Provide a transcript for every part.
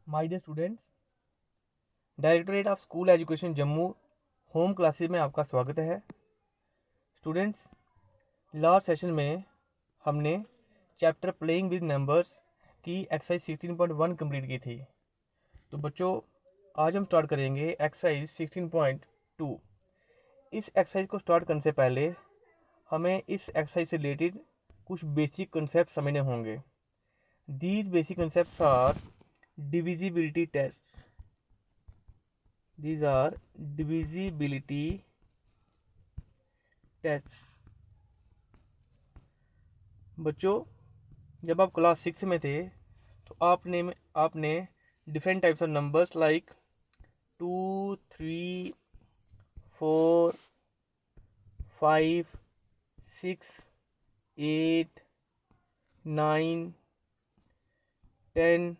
My dear students, directorate of school education Jammu home classes में आपका स्वागत है। स्टूडेंट्स, लास्ट सेशन में हमने चैप्टर प्लेइंग विद नंबर्स की एक्सरसाइज 16.1 कंप्लीट की थी। तो बच्चों, आज हम स्टार्ट करेंगे एक्सरसाइज 16.2। इस एक्सरसाइज को स्टार्ट करने से पहले हमें इस एक्सरसाइज से रिलेटेड कुछ बेसिक कंसेप्ट समझने होंगे। These basic concepts are divisibility tests. These are divisibility tests. बच्चों, जब आप क्लास 6 में थे तो आपने different types of numbers like 2, 3, 4, 5, 6, 8, 9, 10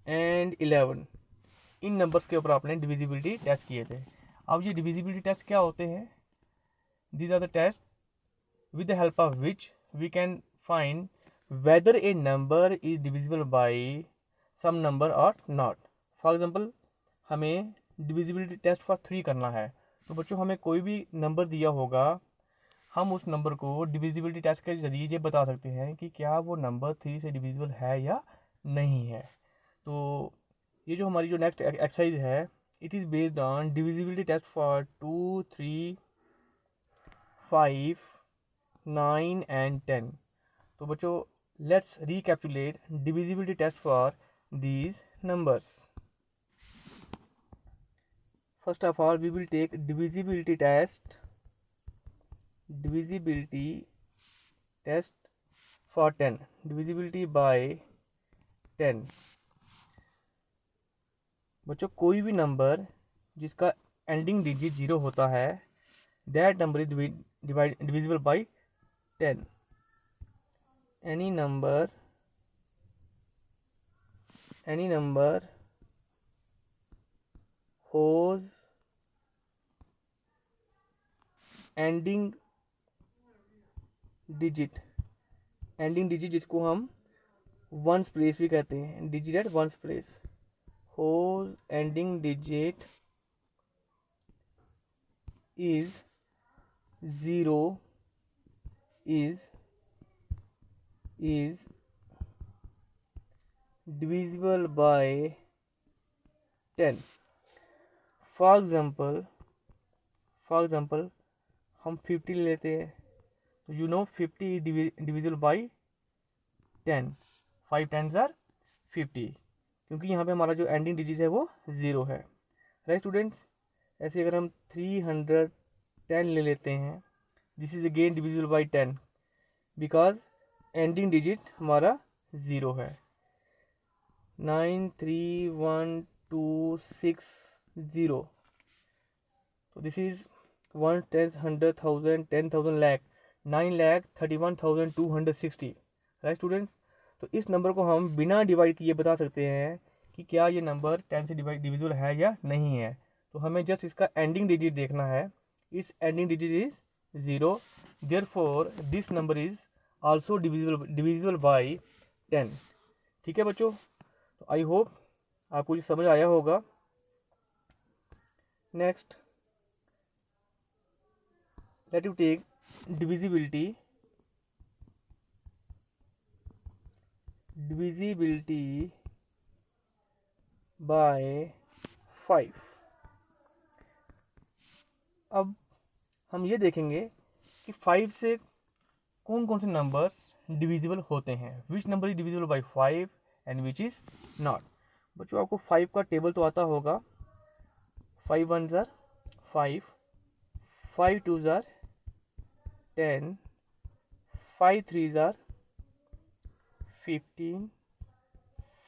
and 11 in numbers के ऊपर आपने डिविजिबिलिटी टेस्ट किए थे। अब ये डिविजिबिलिटी टेस्ट क्या होते हैं? These are the test with the help of which we can find whether a number is divisible by some number or not. For example, हमें divisibility test for 3 करना है। तो बच्चों, हमें कोई भी नंबर दिया होगा, हम उस नंबर को divisibility test के जरिए ये बता सकते हैं कि क्या वो नंबर 3 से divisible है या नहीं है। तो ये जो हमारी जो नेक्स्ट एक्सरसाइज है, it is based on divisibility test for 2, 3, 5, 9 and 10. तो बच्चों, let's recapitulate divisibility test for these numbers. First of all, we will take divisibility test for 10. Divisibility by 10. बच्चों, कोई भी नंबर जिसका एंडिंग डिजिट 0 होता है, that number is divisible by 10. Any number whose ending digit जिसको हम ones place भी कहते हैं, digit at ones place, whose ending digit is 0 is divisible by 10. For example, हम 50 ले लेते हैं। तो 50 is divisible by 10. 5 10s are 50, क्योंकि यहाँ पे हमारा जो एंडिंग डिजिट है वो 0 है। राइट स्टूडेंट्स, ऐसे अगर हम 310 ले लेते हैं, this is again divisible by 10 because ending digit हमारा 0 है। 9 3 1 2 6 0, तो this is 1 10 100 1000 10,000 lakh 9,31,260। Right students, तो इस नंबर को हम बिना डिवाइड किए बता सकते हैं कि क्या ये नंबर 10 से डिविजिबल है या नहीं है। तो हमें जस्ट इसका एंडिंग डिजिट देखना है। इस ending digit is 0, therefore this number is also divisible by 10। ठीक है बच्चों, तो आई होप आपको ये समझ आया होगा। Next, let you take divisibility by 5। अब हम ये देखेंगे कि 5 से कौन कौन से नंबर्स डिविजिबल होते हैं, which number is divisible bye 5 and which is not. बच्चों, आपको 5 का टेबल तो आता होगा। 5 1s are 5, 5 2s are 10, 5 3s are 15,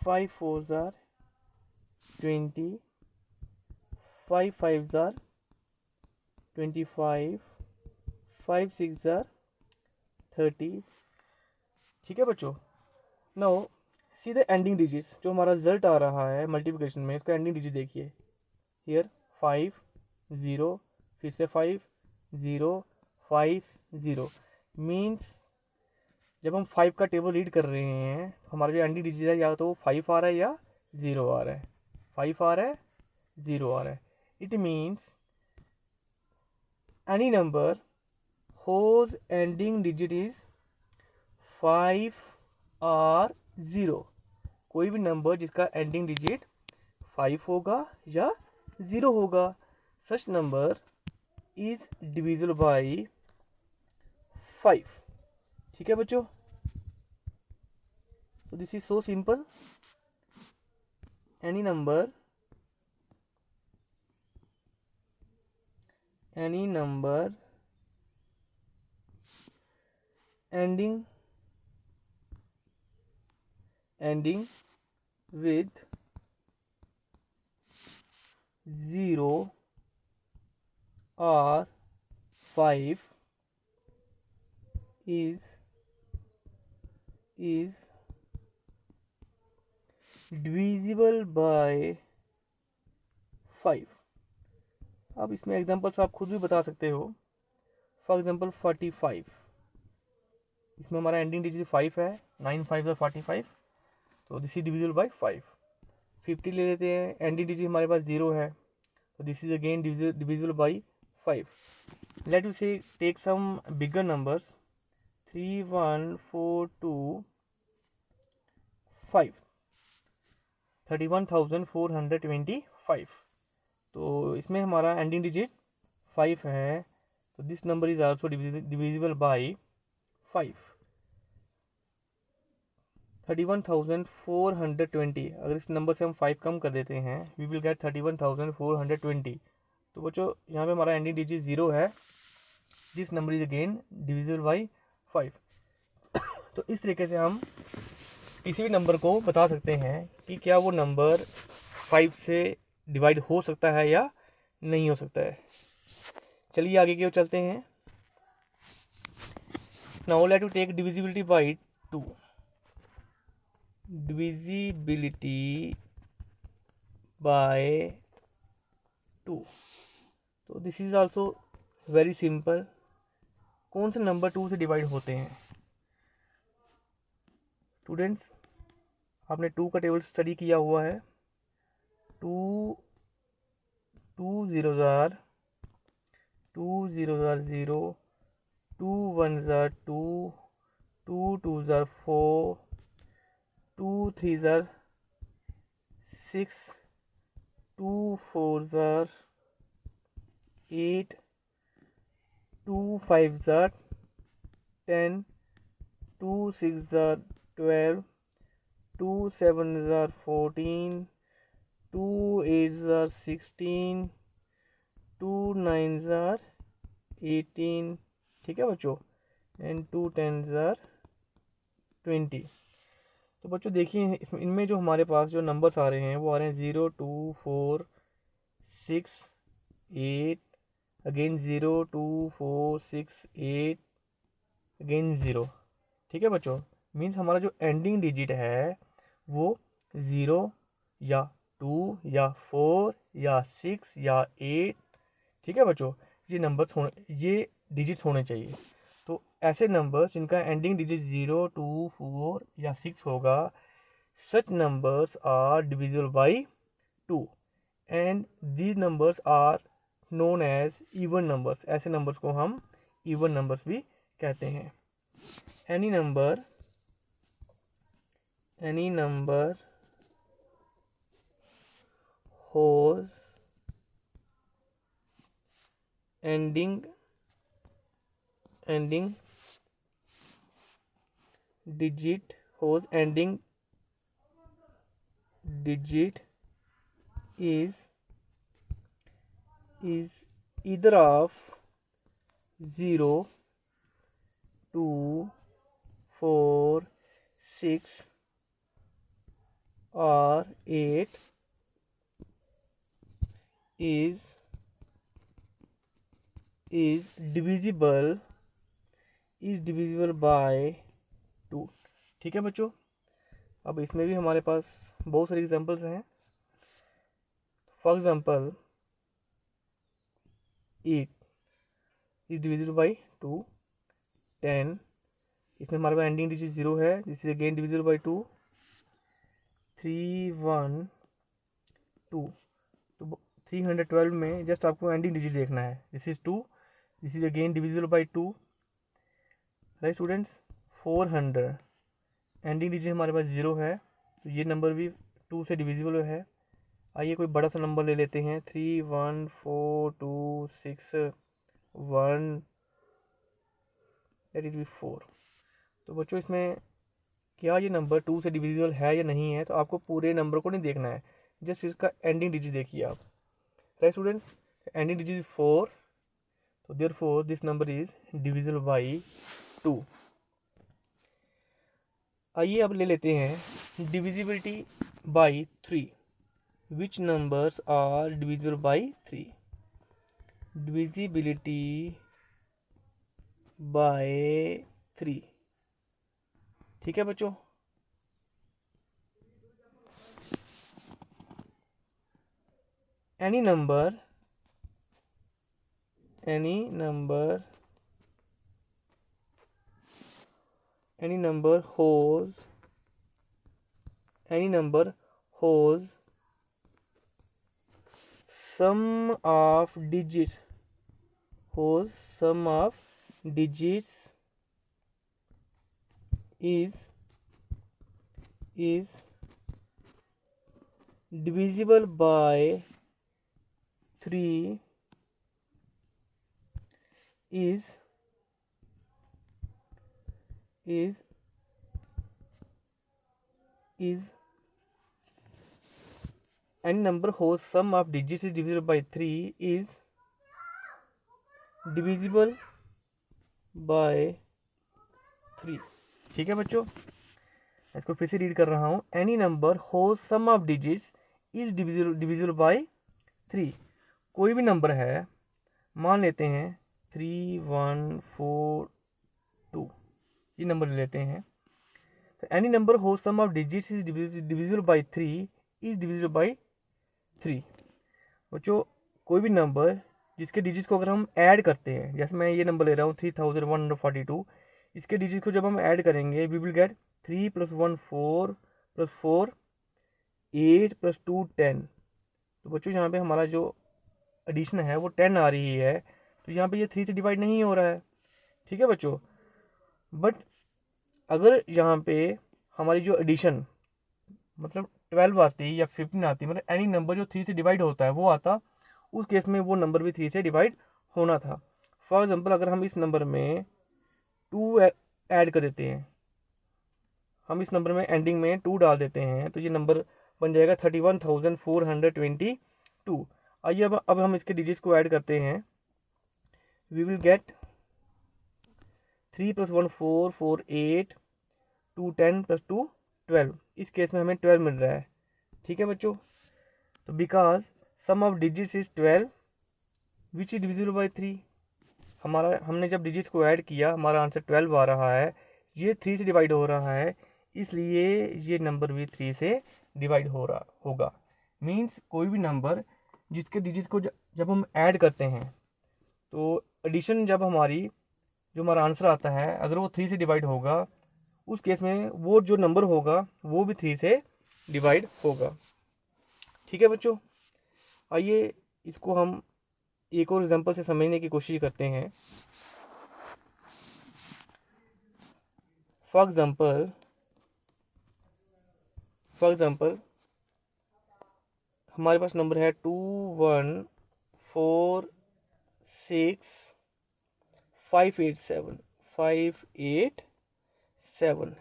5 4s are 20, 5 5s are 25, 5 6s are 30। ठीक है बच्चों, now see the ending digits. जो हमारा रिजल्ट आ रहा है मल्टीप्लिकेशन में, इसका एंडिंग डिजिट देखिए। हियर 5 0, फिर से 5 0 5 0, मीन्स जब हम 5 का टेबल रीड कर रहे हैं, हमारा जो एंडिंग डिजिट है या तो 5 आ रहा है या ज़ीरो आ रहा है, 5 आ रहा है, ज़ीरो आ रहा है। It means any number whose ending digit is 5 और 0, कोई भी नंबर जिसका एंडिंग डिजिट 5 होगा या 0 होगा, सच नंबर इज डिविजिबल बाय 5। ठीक है बच्चों, तो this is so simple. Any number ending with 0 or 5 is divisible by 5। अब इसमें एग्जांपल्स आप खुद भी बता सकते हो। फॉर एग्जांपल 45, इसमें हमारा एंडिंग डिजिट 5 है, 9 5 और 45, तो दिस इज डिविजिबल बाय 5। 50 ले लेते हैं, एंडिंग डिजिट हमारे पास 0 है, तो this is again divisible by 5। Let you से टेक सम बिगर नंबर्स 3 1 4 2 5, 31,425। तो इसमें हमारा एंडिंग डिजिट 5 है, तो this number is also divisible by 5। 31,420, अगर इस नंबर से हम 5 कम कर देते हैं, वी विल गेट 31,420। तो बच्चों यहाँ पे हमारा एंडिंग डिजिट 0 है, this number is again divisible by 5। तो इस तरीके से हम किसी भी नंबर को बता सकते हैं कि क्या वो नंबर 5 से डिवाइड हो सकता है या नहीं हो सकता है। चलिए आगे की ओर चलते हैं। Now let you take divisibility by 2। Divisibility by 2, तो this is also very simple. कौन से नंबर 2 से डिवाइड होते हैं स्टूडेंट्स? आपने 2 का टेबल स्टडी किया हुआ है। 2 zeros are 0, 2 ones are 2, 2 twos are 4, 2 threes are 6, 2 fours are 8, 2 fives are 10, 2 sixes are 12, 2 sevens are 14, 2 eights are 16, 2 nines are 18। ठीक है बच्चों, एंड 2 टेंस आर 20। तो बच्चों देखिए इनमें जो हमारे पास जो नंबर्स आ रहे हैं वो आ रहे हैं 0 2 4 6 8, अगेन 0 2 4 6 8, अगेन 0। ठीक है बच्चों, मीन्स हमारा जो एंडिंग डिजिट है वो 0 या 2 या 4 या 6 या 8। ठीक है बच्चों, ये डिजिट्स होने चाहिए। तो ऐसे नंबर्स जिनका एंडिंग डिजिट 0 2 4 या 6 होगा, such numbers are divisible by 2 and these numbers are known as even numbers. ऐसे नंबर्स को हम इवन नंबर्स भी कहते हैं। Any number whose ending digit is either of 0 2 4 6 or 8 is divisible by 2। ठीक है बच्चों, अब इसमें भी हमारे पास बहुत सारे एग्जांपल्स हैं। For example 8 is divisible by 2, 10, इसमें हमारे पास एंडिंग डिजिट 0 है, this is again divisible by 2, 312। तो 312 में जस्ट आपको एंडिंग डिजिट देखना है। This is 2, this is again divisible by 2, right students. 400 ending digit हमारे पास 0 है, तो ये नंबर भी 2 से डिविजिबल है। आइए कोई बड़ा सा नंबर ले लेते हैं, 31426 1, दैट इज 4। तो बच्चों इसमें क्या ये नंबर 2 से डिविजिबल है या नहीं है, तो आपको पूरे नंबर को नहीं देखना है, जस्ट इसका एंडिंग डिजिट देखिए आप, right students. Ending digit is 4, तो therefore this number is divisible by 2। आइए अब ले लेते हैं divisibility by 3। Which numbers are divisible by 3? Divisibility by 3, ठीक है बच्चों। any number whose sum of digits is divisible by 3 is any number whose sum of digits is divisible by 3 is divisible by 3, ठीक है बच्चों। इसको फिर से read कर रहा हूँ, any number whose sum of digits is divisible by 3। कोई भी नंबर है, मान लेते हैं 3142, ये नंबर ले लेते हैं। तो any number whose sum of digits is divisible by 3 is divisible by 3। बच्चों कोई भी नंबर जिसके डिजिट्स को अगर हम ऐड करते हैं, जैसे मैं ये नंबर ले रहा हूँ 3142, इसके डिजिट को जब हम ऐड करेंगे वी विल गेट 3 + 1 4 + 4 8 + 2 10। तो बच्चों यहाँ पे हमारा जो एडिशन है वो 10 आ रही है, तो यहाँ पे ये 3 से डिवाइड नहीं हो रहा है, ठीक है बच्चों। बट अगर यहाँ पे हमारी जो एडिशन मतलब 12 आती या 15 आती, मतलब एनी नंबर जो 3 से डिवाइड होता है वो आता, उस केस में वो नंबर भी 3 से डिवाइड होना था। फॉर एग्जाम्पल अगर हम इस नंबर में 2 ऐड कर देते हैं, हम इस नंबर में एंडिंग में 2 डाल देते हैं, तो ये नंबर बन जाएगा 31,422। आइए अब हम इसके डिजिट्स को ऐड करते हैं, वी विल गेट 3 + 1 4 4 8 2 10 + 2 12। इस केस में हमें 12 मिल रहा है, ठीक है बच्चों। तो because sum of digits is 12 which is divisible by 3, हमने जब डिजिट्स को ऐड किया हमारा आंसर 12 आ रहा है, ये 3 से डिवाइड हो रहा है, इसलिए ये नंबर भी 3 से डिवाइड हो रहा होगा। मीन्स कोई भी नंबर जिसके डिजिट्स को जब हम ऐड करते हैं, तो एडिशन जब जो हमारा आंसर आता है अगर वो 3 से डिवाइड होगा, उस केस में वो जो नंबर होगा वो भी 3 से डिवाइड होगा, ठीक है बच्चों। आइए इसको हम एक और एग्जांपल से समझने की कोशिश करते हैं। फॉर एग्जांपल हमारे पास नंबर है 2146587,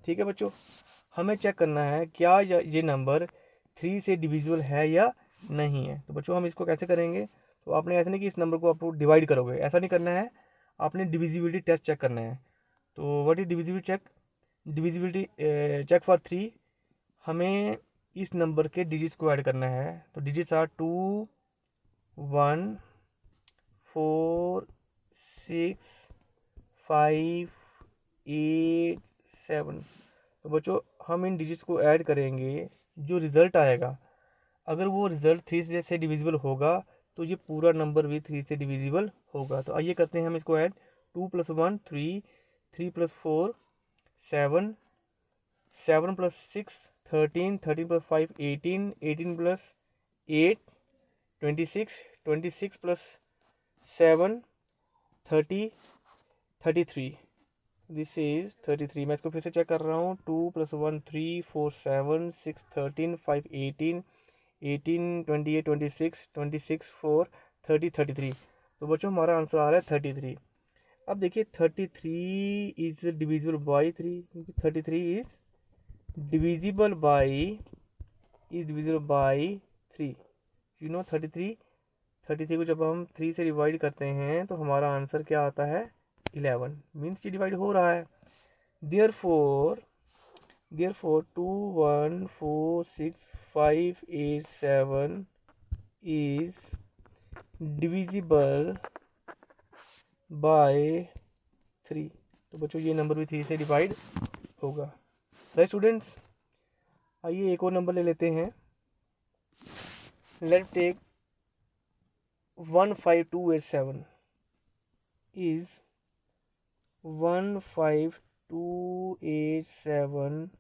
ठीक है बच्चों। हमें चेक करना है क्या ये नंबर 3 से डिविजिबल है या नहीं है। तो बच्चों हम इसको कैसे करेंगे, तो आपने ऐसा नहीं कि इस नंबर को आप डिवाइड करोगे, ऐसा नहीं करना है, आपने डिविजिबिलिटी टेस्ट चेक करना है। तो what is divisibility check for 3, हमें इस नंबर के डिजिट्स को ऐड करना है। तो डिजिट्स आर 2 1 4 6 5 8 7। तो बच्चों हम इन डिजिट्स को ऐड करेंगे, जो रिजल्ट आएगा अगर वो रिजल्ट 3 से डिविजिबल होगा तो ये पूरा नंबर भी 3 से डिविजिबल होगा। तो आइए करते हैं हम इसको add, 2 + 1 3 3 + 4 7 7 + 6 13, 13 plus 5, 18, 18 plus 8, 26, 26 plus 7, 30, 33. This is 33. मैं इसको फिर से चेक कर रहा हूँ. 2 plus 1 3 4 7 6 13 5 18 18 28 26 26 4 30 33. तो बच्चों हमारा आंसर आ रहा है 33. अब देखिए 33 is divisible by 3. 33 is divisible by 3. You know 33 को जब हम 3 से डिवाइड करते हैं तो हमारा आंसर क्या आता है 11. मीन्स ये डिवाइड हो रहा है. Therefore 2 1 4 6 5 8 7 is divisible by 3. तो बच्चों ये नंबर भी 3 से डिवाइड होगा. राइट स्टूडेंट्स, आइए एक और नंबर ले लेते हैं. Let take 15287 is 15287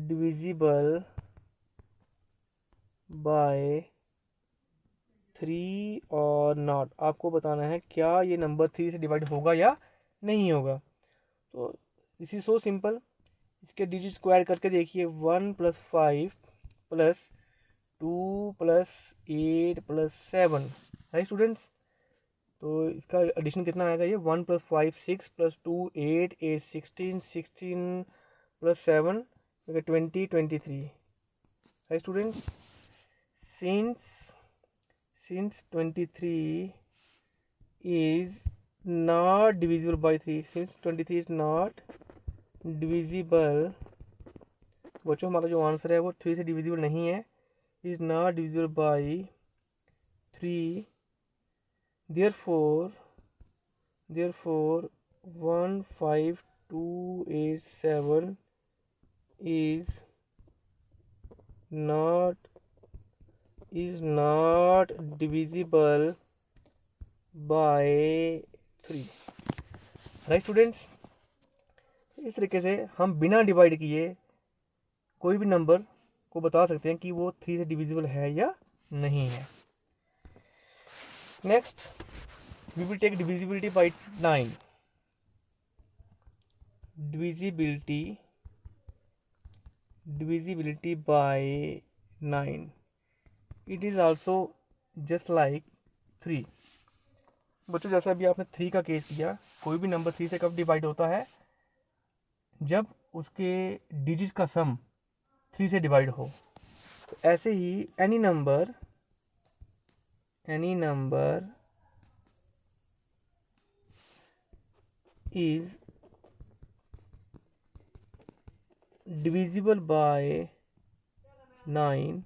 divisible by 3 और नॉट. आपको बताना है क्या ये नंबर 3 से डिवाइड होगा या नहीं होगा. तो दिस इज सो सिंपल. इसके डिजिट स्क्वायर करके देखिए. 1 plus 5 plus 2 plus 8 plus 7. Right students, तो इसका एडिशन कितना आएगा ये 1 plus 5 6 plus 2 8 8 16 16 plus 7 20 23. Right students, since 23 is not divisible by 3, since 23 is not divisible, बच्चों हमारा जो आंसर है वो 3 से डिविजिबल नहीं है. is not divisible by 3. Therefore 15287 is not divisible by 3. Right students, इस तरीके से हम बिना डिवाइड किए कोई भी नंबर को बता सकते हैं कि वो 3 से डिविजिबल है या नहीं है. Next we will take divisibility by 9. Divisibility by 9. It is also just like 3. बच्चों जैसे अभी आपने 3 का केस किया, कोई भी नंबर 3 से कब डिवाइड होता है जब उसके डिजिट का सम 3 से डिवाइड हो. तो ऐसे ही any number is divisible by 9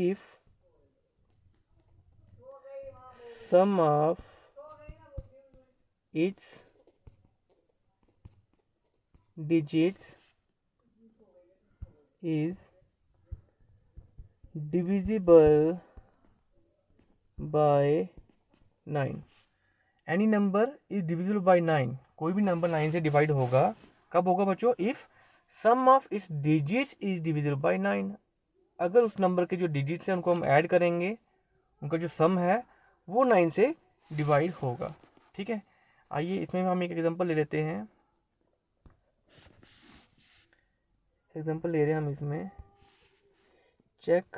if sum of its digits is divisible by 9. Any number is divisible by 9. कोई भी नंबर 9 से डिवाइड होगा. कब होगा बच्चों? If sum of its digits is divisible by 9. अगर उस नंबर के जो डिजिट्स हैं उनको हम ऐड करेंगे, उनका जो सम है वो 9 से डिवाइड होगा. ठीक है, आइए इसमें हम एक एग्जांपल ले लेते हैं. एग्जांपल ले रहे हैं हम इसमें. Check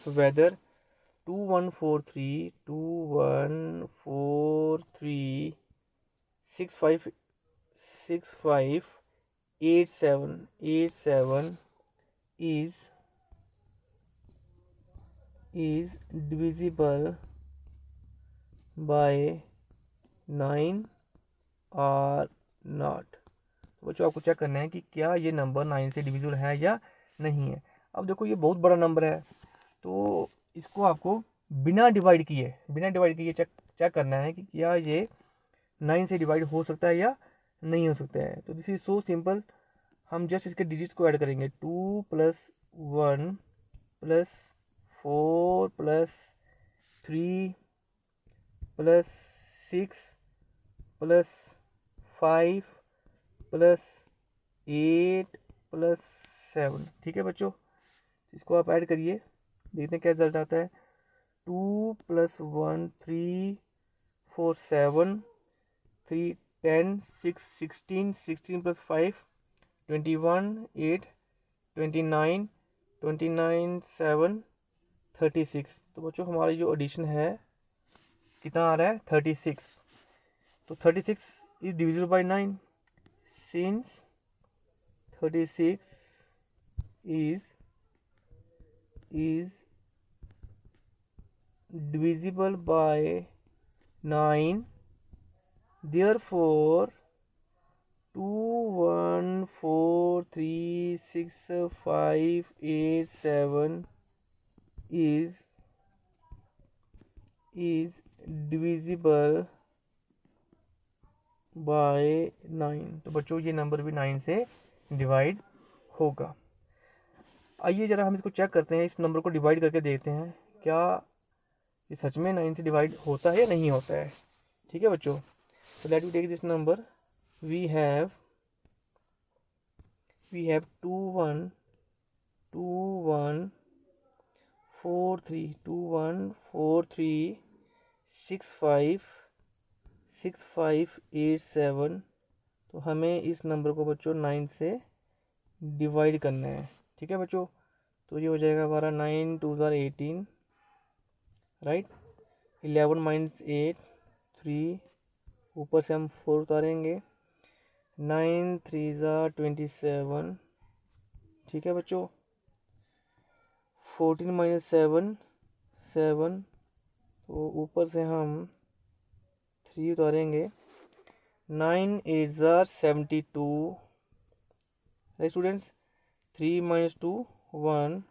whether 2143 65 87 is divisible by 9 or not. बच्चों आपको चेक करना है कि क्या ये नंबर 9 से डिविजिबल है या नहीं है. अब देखो ये बहुत बड़ा नंबर है, तो इसको आपको बिना डिवाइड किए चेक करना है कि क्या ये 9 से डिवाइड हो सकता है या नहीं हो सकता है. तो दिस इज सो सिंपल. हम जस्ट इसके डिजिट्स को ऐड करेंगे. 2 plus 1 plus 4 plus 3 plus 6 plus 5 plus 8 plus 7। ठीक है बच्चों, इसको आप ऐड करिए, देखते हैं क्या रिजल्ट आता है। 2 प्लस 1 3 4 7 3 10 6 16 16 प्लस 5 21 8 29 29 7 36। तो बच्चों हमारी जो एडिशन है कितना आ रहा है 36। तो 36 is divisible by 9, since 36 is divisible by 9, therefore 2 1 4 3 6 5 8 7 is divisible by 9। तो बच्चों ये नंबर भी 9 से डिवाइड होगा। आइए जरा हम इसको चेक करते हैं, इस नंबर को डिवाइड करके देखते हैं क्या ये सच में 9 से डिवाइड होता है या नहीं होता है। ठीक है बच्चों, so let me take this number. We have 2 1 2 1 4 3 2 1 4 3 6 5 6 5 8 7। तो हमें इस नंबर को बच्चों 9 से डिवाइड करना है। ठीक है बच्चों, तो ये हो जाएगा हमारा 9 2 18, राइट। 11 माइनस 8 3, ऊपर से हम 4 उतारेंगे। 9 3 27। ठीक है बच्चों, 14 माइनस 7 7, तो ऊपर से हम 3 उतारेंगे। 9 8 72, राइट स्टूडेंट्स। 3 माइनस 2 1,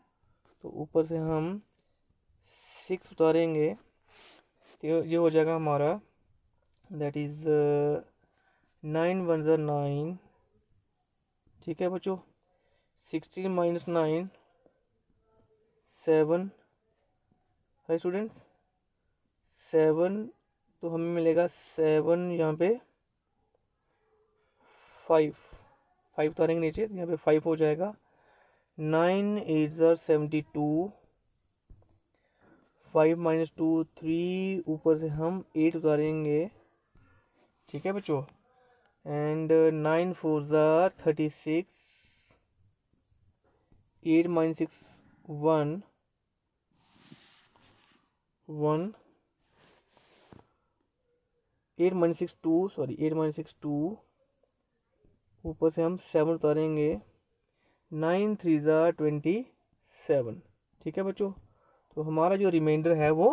तो ऊपर से हम 6 उतारेंगे, तो ये हो जाएगा हमारा दैट इज 9 1 9। ठीक है बच्चों, 16 माइनस 9 7, राइट स्टूडेंट्स। 7, तो हमें मिलेगा 7 यहाँ पे 5 उतारेंगे नीचे, यहाँ पे 5 हो जाएगा। 9 8 72, 5 माइनस 2 3, ऊपर से हम 8 उतारेंगे। ठीक है बच्चों, and 9 4 36, 8 minus 6 1 1, 8 minus 6 2, sorry 8 minus 6 2, ऊपर से हम 7 उतारेंगे। 9 3 27। ठीक है बच्चों, तो हमारा जो रिमाइंडर है वो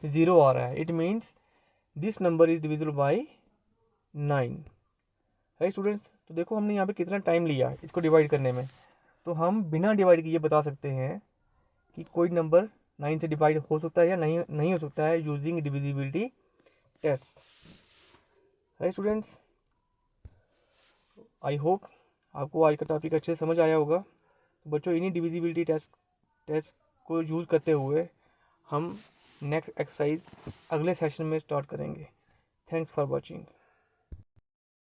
0 आ रहा है। It means this number is divisible by 9, right students. तो देखो हमने यहाँ पे कितना टाइम लिया इसको डिवाइड करने में। तो हम बिना डिवाइड किए बता सकते हैं कि कोई नंबर 9 से डिवाइड हो सकता है या नहीं हो सकता है using divisibility test, right students. I hope आपको आज का टॉपिक अच्छे से समझ आया होगा। तो बच्चों इन्हीं डिविजिबिलिटी टेस्ट को यूज़ करते हुए हम नेक्स्ट एक्सरसाइज अगले सेशन में स्टार्ट करेंगे। Thanks for watching.